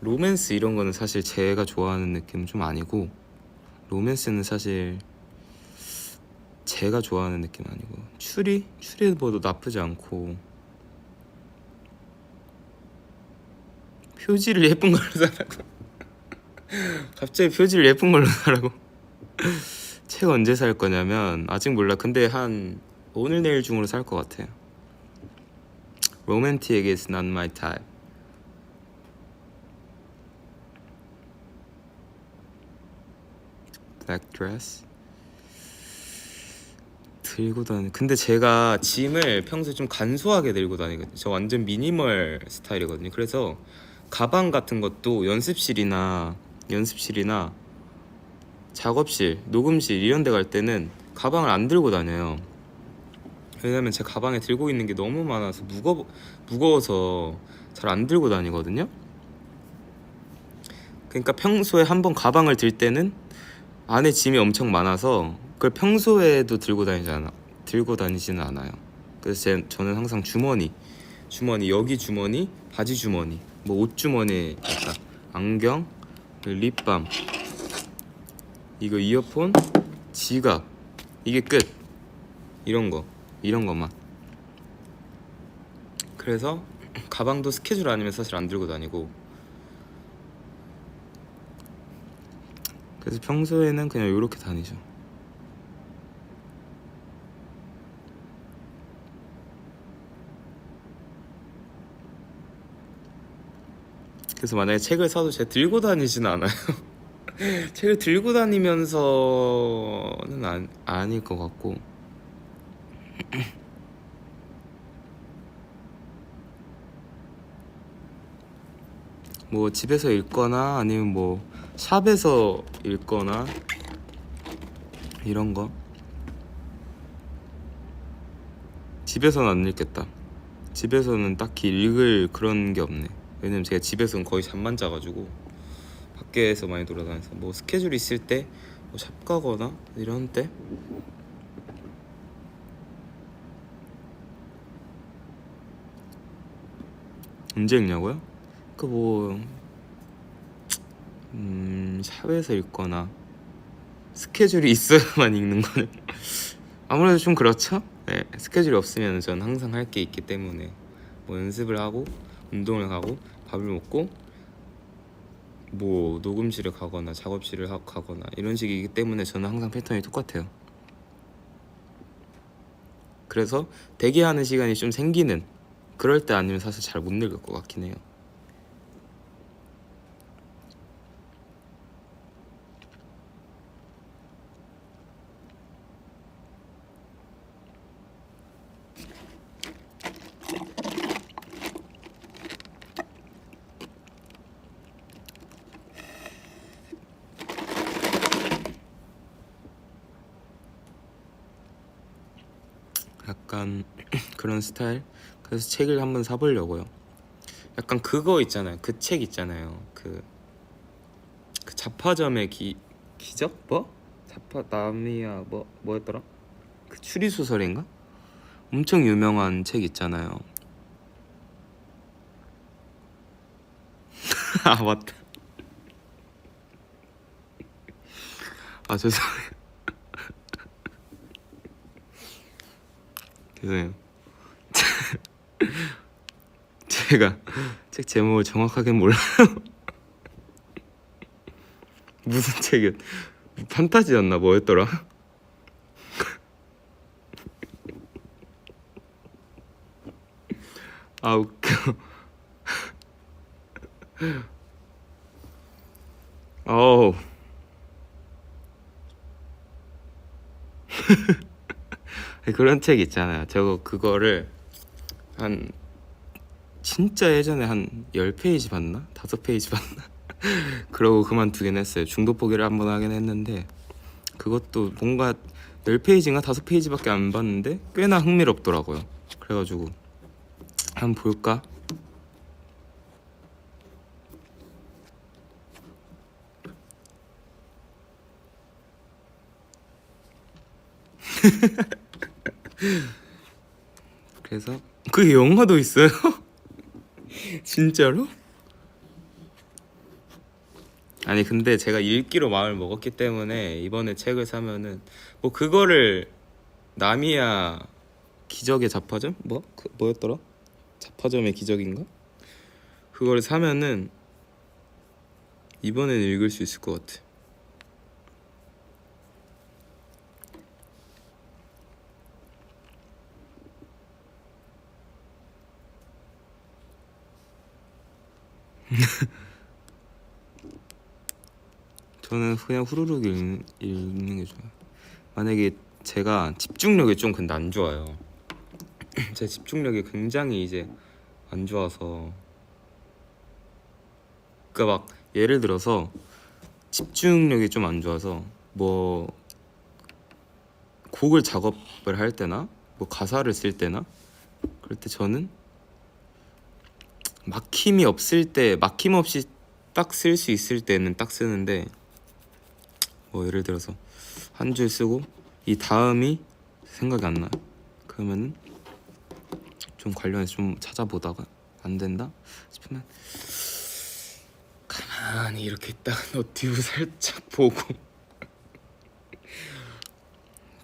[SPEAKER 1] 로맨스 이런 거는 사실 제가 좋아하는 느낌은 좀 아니고, 로맨스는 사실 제가 좋아하는 느낌 아니고, 추리도 나쁘지 않고, 표지를 예쁜 걸로 사라고. 갑자기 표지를 예쁜 걸로 사라고. 책 언제 살 거냐면 아직 몰라. 근데 한 오늘 내일 중으로 살 것 같아요. Romantic is not my type. Black dress 들고 다니. 근데 제가 짐을 평소에 좀 간소하게 들고 다니거든요. 저 완전 미니멀 스타일이거든요. 그래서 가방 같은 것도 연습실이나 작업실, 녹음실 이런 데 갈 때는 가방을 안 들고 다녀요. 왜냐면 제 가방에 들고 있는 게 너무 많아서 무거워서 잘 안 들고 다니거든요. 그러니까 평소에 한번 가방을 들 때는 안에 짐이 엄청 많아서 그걸 평소에도 들고 다니지는 않아요. 그래서 저는 항상 주머니, 여기 주머니, 바지 주머니, 뭐 옷 주머니에 약간 안경, 립밤, 이거 이어폰, 지갑, 이게 끝. 이런 것만. 그래서 가방도 스케줄 아니면 사실 안 들고 다니고, 그래서 평소에는 그냥 이렇게 다니죠. 그래서 만약에 책을 사도 제가 들고 다니지는 않아요. 책을 들고 다니면서는 아닐 것 같고, 뭐 집에서 읽거나 아니면 뭐 샵에서 읽거나 이런 거. 집에서는 안 읽겠다. 집에서는 딱히 읽을 그런 게 없네. 왜냐면 제가 집에서는 거의 잠만 자가지고 밖에서 많이 돌아다녀서 뭐 스케줄 있을 때 뭐 샵 가거나 이런 때 언제 읽냐고요? 그 뭐 샵에서 읽거나 스케줄이 있어야만 읽는 거는 아무래도 좀 그렇죠? 네, 스케줄이 없으면 전 항상 할 게 있기 때문에 뭐 연습을 하고 운동을 가고 밥을 먹고 뭐 녹음실을 가거나 작업실을 가거나 이런 식이기 때문에 저는 항상 패턴이 똑같아요. 그래서 대기하는 시간이 좀 생기는 그럴 때 아니면 사실 잘 못 읽을 것 같긴 해요. 약간 그런 스타일. 그래서 책을 한번 사보려고요. 약간 그거 있잖아요. 그 책 있잖아요. 그 자파점의 기적? 뭐? 자파 나미야 뭐였더라? 그 추리 소설인가? 엄청 유명한 책 있잖아요. 아 맞다. 아 죄송해요. 죄송해요. 제가 책 제목을 정확하게 몰라요. 무슨 책이었? 판타지였나 뭐였더라? 아 웃겨. 어우. 그런 책 있잖아요. 저거 그거를 한 진짜 예전에 한 10페이지 봤나? 5페이지 봤나? 그러고 그만두긴 했어요. 중도 포기를 한번 하긴 했는데 그것도 뭔가 10페이지인가 5페이지밖에 안 봤는데 꽤나 흥미롭더라고요. 그래가지고 한번 볼까? 그래서 그게 영화도 있어요? 진짜로? 아니 근데 제가 읽기로 마음을 먹었기 때문에 이번에 책을 사면은 뭐 그거를 나미야 기적의 자파점? 뭐였더라? 자파점의 기적인가? 그걸 사면은 이번엔 읽을 수 있을 것 같아. 저는 그냥 후루룩 읽는 게 좋아요. 만약에 제가 집중력이 좀 근데 안 좋아요. 제 집중력이 굉장히 이제 안 좋아서 그러니까 막 예를 들어서 집중력이 좀 안 좋아서 뭐 곡을 작업을 할 때나 뭐 가사를 쓸 때나 그럴 때 저는 막힘이 없을 때 막힘 없이 딱 쓸 수 있을 때는 딱 쓰는데 뭐 예를 들어서 한 줄 쓰고 이 다음이 생각이 안 나요. 그러면은 좀 관련해서 좀 찾아보다가 안 된다 싶으면 가만히 이렇게 있다가 노트북 살짝 보고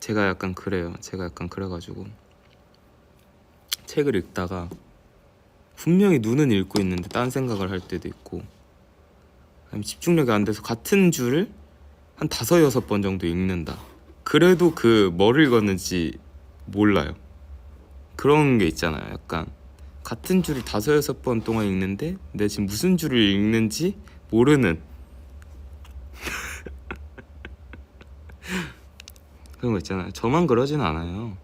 [SPEAKER 1] 제가 약간 그래요. 제가 약간 그래가지고 책을 읽다가 분명히 눈은 읽고 있는데 딴 생각을 할 때도 있고 아니면 집중력이 안 돼서 같은 줄을 한 5-6번 정도 읽는다. 그래도 그 뭘 읽었는지 몰라요. 그런 게 있잖아요. 약간 같은 줄을 5-6번 동안 읽는데 내가 지금 무슨 줄을 읽는지 모르는 그런 거 있잖아요. 저만 그러진 않아요.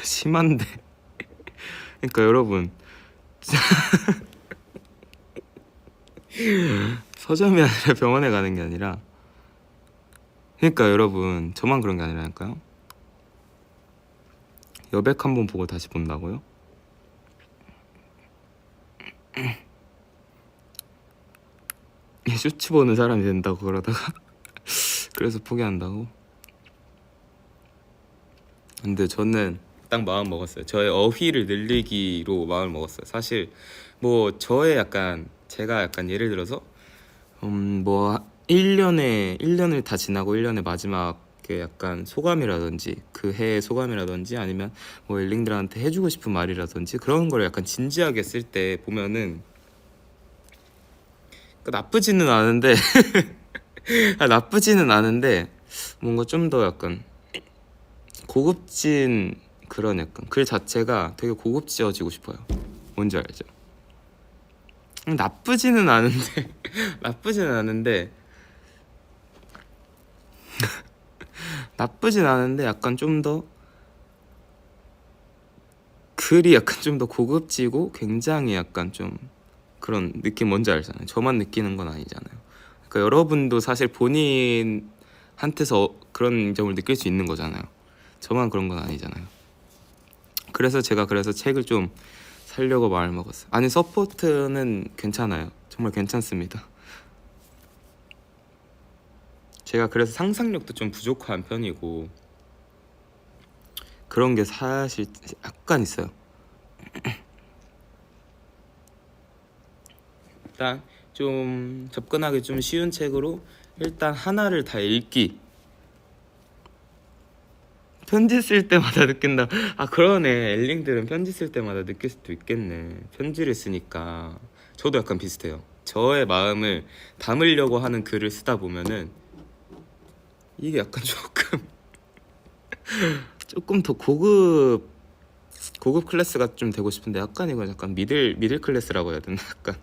[SPEAKER 1] 심한데. 그러니까 여러분 서점이 아니라 병원에 가는 게 아니라 그러니까 여러분 저만 그런 게 아니라니까요. 여백 한번 보고 다시 본다고요? 쇼츠 보는 사람이 된다고 그러다가 그래서 포기한다고? 근데 저는 딱 마음 먹었어요. 저의 어휘를 늘리기로 마음을 먹었어요. 사실 뭐 저의 약간 제가 약간 예를 들어서 뭐 1년을 다 지나고 1년의 마지막에 약간 소감이라든지 그 해의 소감이라든지 아니면 뭐 엘링들한테 해주고 싶은 말이라든지 그런 걸 약간 진지하게 쓸 때 보면은 나쁘지는 않은데 나쁘지는 않은데 뭔가 좀 더 약간 고급진 그런 약간 글 자체가 되게 고급지어지고 싶어요. 뭔지 알죠? 나쁘지는 않은데 나쁘지는 않은데 나쁘진 않은데 약간 좀 더 글이 약간 좀 더 고급지고 굉장히 약간 좀 그런 느낌 뭔지 알잖아요. 저만 느끼는 건 아니잖아요. 그러니까 여러분도 사실 본인한테서 그런 점을 느낄 수 있는 거잖아요. 저만 그런 건 아니잖아요. 그래서 제가 책을 좀 살려고 마음을 먹었어요. 아니 서포트는 괜찮아요. 정말 괜찮습니다. 제가 그래서 상상력도 좀 부족한 편이고 그런 게 사실 약간 있어요. 일단 좀 접근하기 좀 쉬운 책으로 일단 하나를 다 읽기. 편지 쓸 때마다 느낀다. 아 그러네. 엘링들은 편지 쓸 때마다 느낄 수도 있겠네. 편지를 쓰니까 저도 약간 비슷해요. 저의 마음을 담으려고 하는 글을 쓰다 보면은 이게 약간 조금 더 고급 클래스가 좀 되고 싶은데 약간 이건 약간 미들 클래스라고 해야 되나. 약간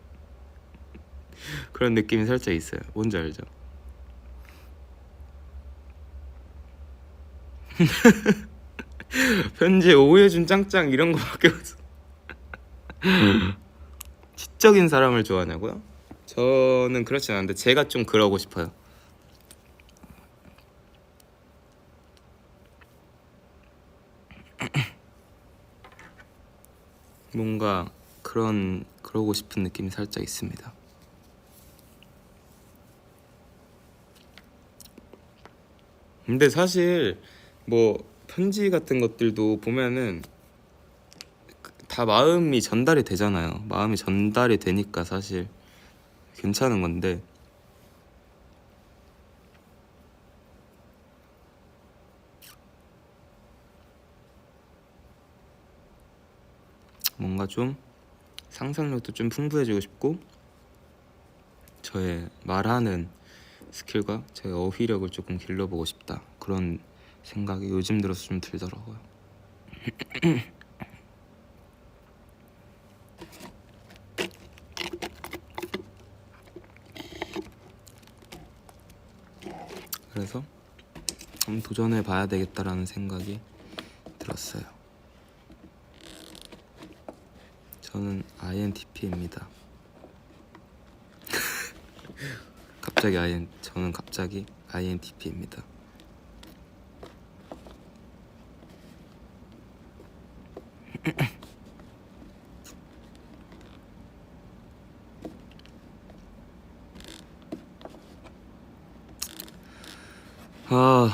[SPEAKER 1] 그런 느낌이 살짝 있어요. 뭔지 알죠? 편지에 오해준 짱짱 이런 거밖에 없어. 지적인 사람을 좋아하냐고요? 저는 그렇진 않은데 제가 좀 그러고 싶어요. 뭔가 그러고 싶은 느낌이 살짝 있습니다. 근데 사실 뭐 편지 같은 것들도 보면은 다 마음이 전달이 되잖아요. 마음이 전달이 되니까 사실 괜찮은 건데 뭔가 좀 상상력도 좀 풍부해지고 싶고 저의 말하는 스킬과 제 어휘력을 조금 길러보고 싶다. 그런 생각이 요즘 들어서 좀 들더라고요. 그래서 한번 도전해 봐야 되겠다라는 생각이 들었어요. 저는 INTP입니다. 저는 갑자기 INTP입니다. 아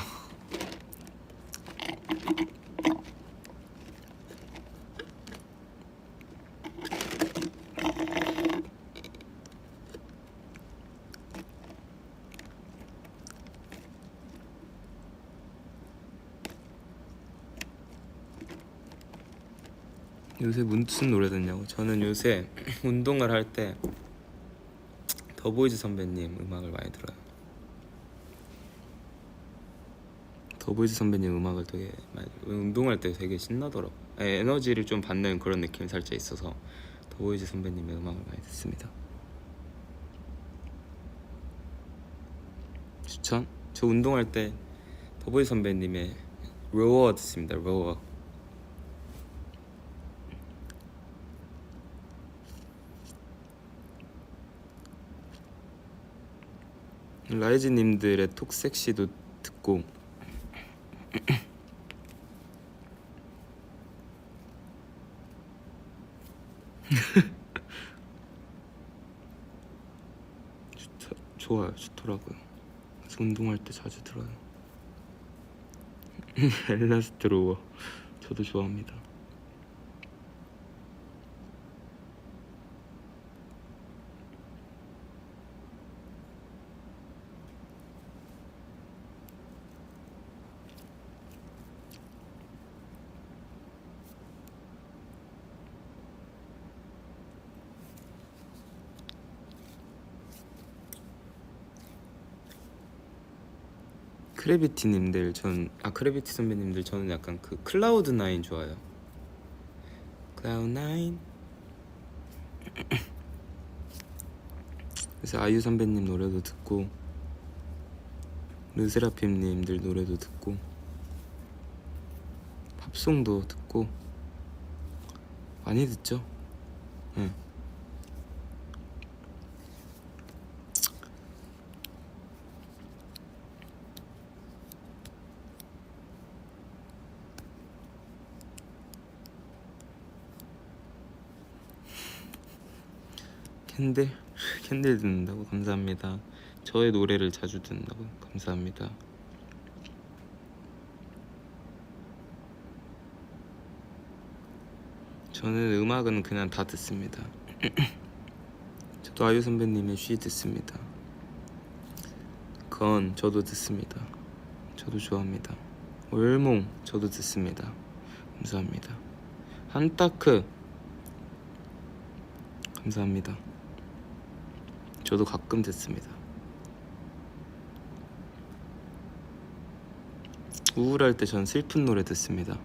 [SPEAKER 1] 요새 무슨 노래 듣냐고? 저는 요새 운동을 할 때 더보이즈 선배님 음악을 많이 들어요. 더보이즈 선배님 음악을 되게 많이 운동할 때 되게 신나더라고. 에너지를 좀 받는 그런 느낌이 살짝 있어서 더보이즈 선배님의 음악을 많이 듣습니다. 추천? 저 운동할 때 더보이즈 선배님의 로어 듣습니다. 로어. 라이즈님들의 톡섹시도 듣고 좋더라고요. 그래서 운동할 때 자주 들어요. 엘라스트 로어 저도 좋아합니다. 크래비티 선배님들 저는 약간 그 클라우드 나인 좋아요. 클라우드 나인. 그래서 아이유 선배님 노래도 듣고 르세라핌님들 노래도 듣고 팝송도 듣고 많이 듣죠. 네. 캔들 캔들 듣는다고 감사합니다. 저의 노래를 자주 듣는다고 감사합니다. 저는 음악은 그냥 다 듣습니다. 저도 아이유 선배님의 쉬 듣습니다. 건 저도 듣습니다. 저도 좋아합니다. 월몽 저도 듣습니다. 감사합니다. 한타크 감사합니다. 저도 가끔 듣습니다. 우울할 때 전 슬픈 노래 듣습니다.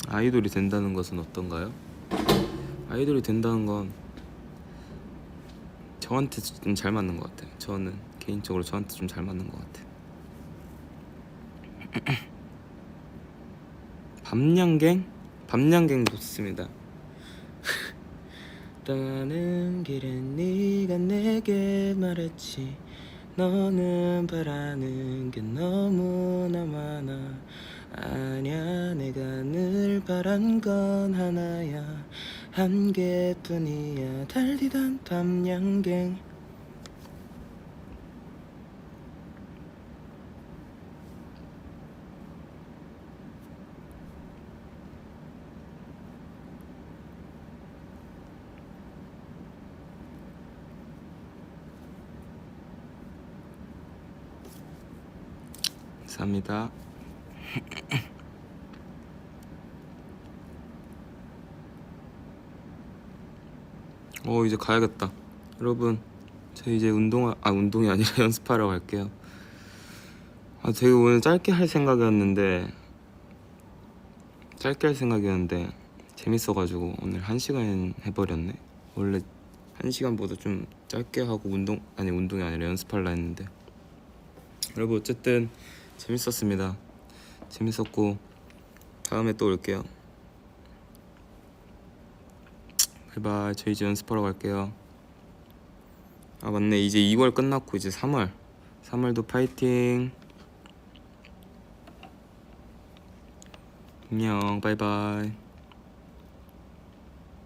[SPEAKER 1] 아이돌이 된다는 것은 어떤가요? 아이돌이 된다는 건 저한테 좀 잘 맞는 것 같아요. 저는 개인적으로 저한테 좀 잘 맞는 것 같아요. 밤양갱? 밤양갱도 좋습니다. 떠나는 길에 네가 내게 말했지 너는 바라는 게 너무나 많아. 아냐 내가 늘 바란 건 하나야 한 개뿐이야 달리던 밤양갱. 감사합니다. 이제 가야겠다. 여러분 저 이제 운동이 아니라 연습하러 갈게요. 되게 오늘 짧게 할 생각이었는데 재밌어가지고 오늘 1시간 해버렸네. 원래 1시간보다 좀 짧게 하고 운동이 아니라 연습하려 했는데 여러분 어쨌든 재밌었습니다. 재밌었고 다음에 또 올게요. 바이바이. 저 이제 연습하러 갈게요. 맞네, 이제 2월 끝났고 이제 3월도 파이팅. 안녕. 바이바이.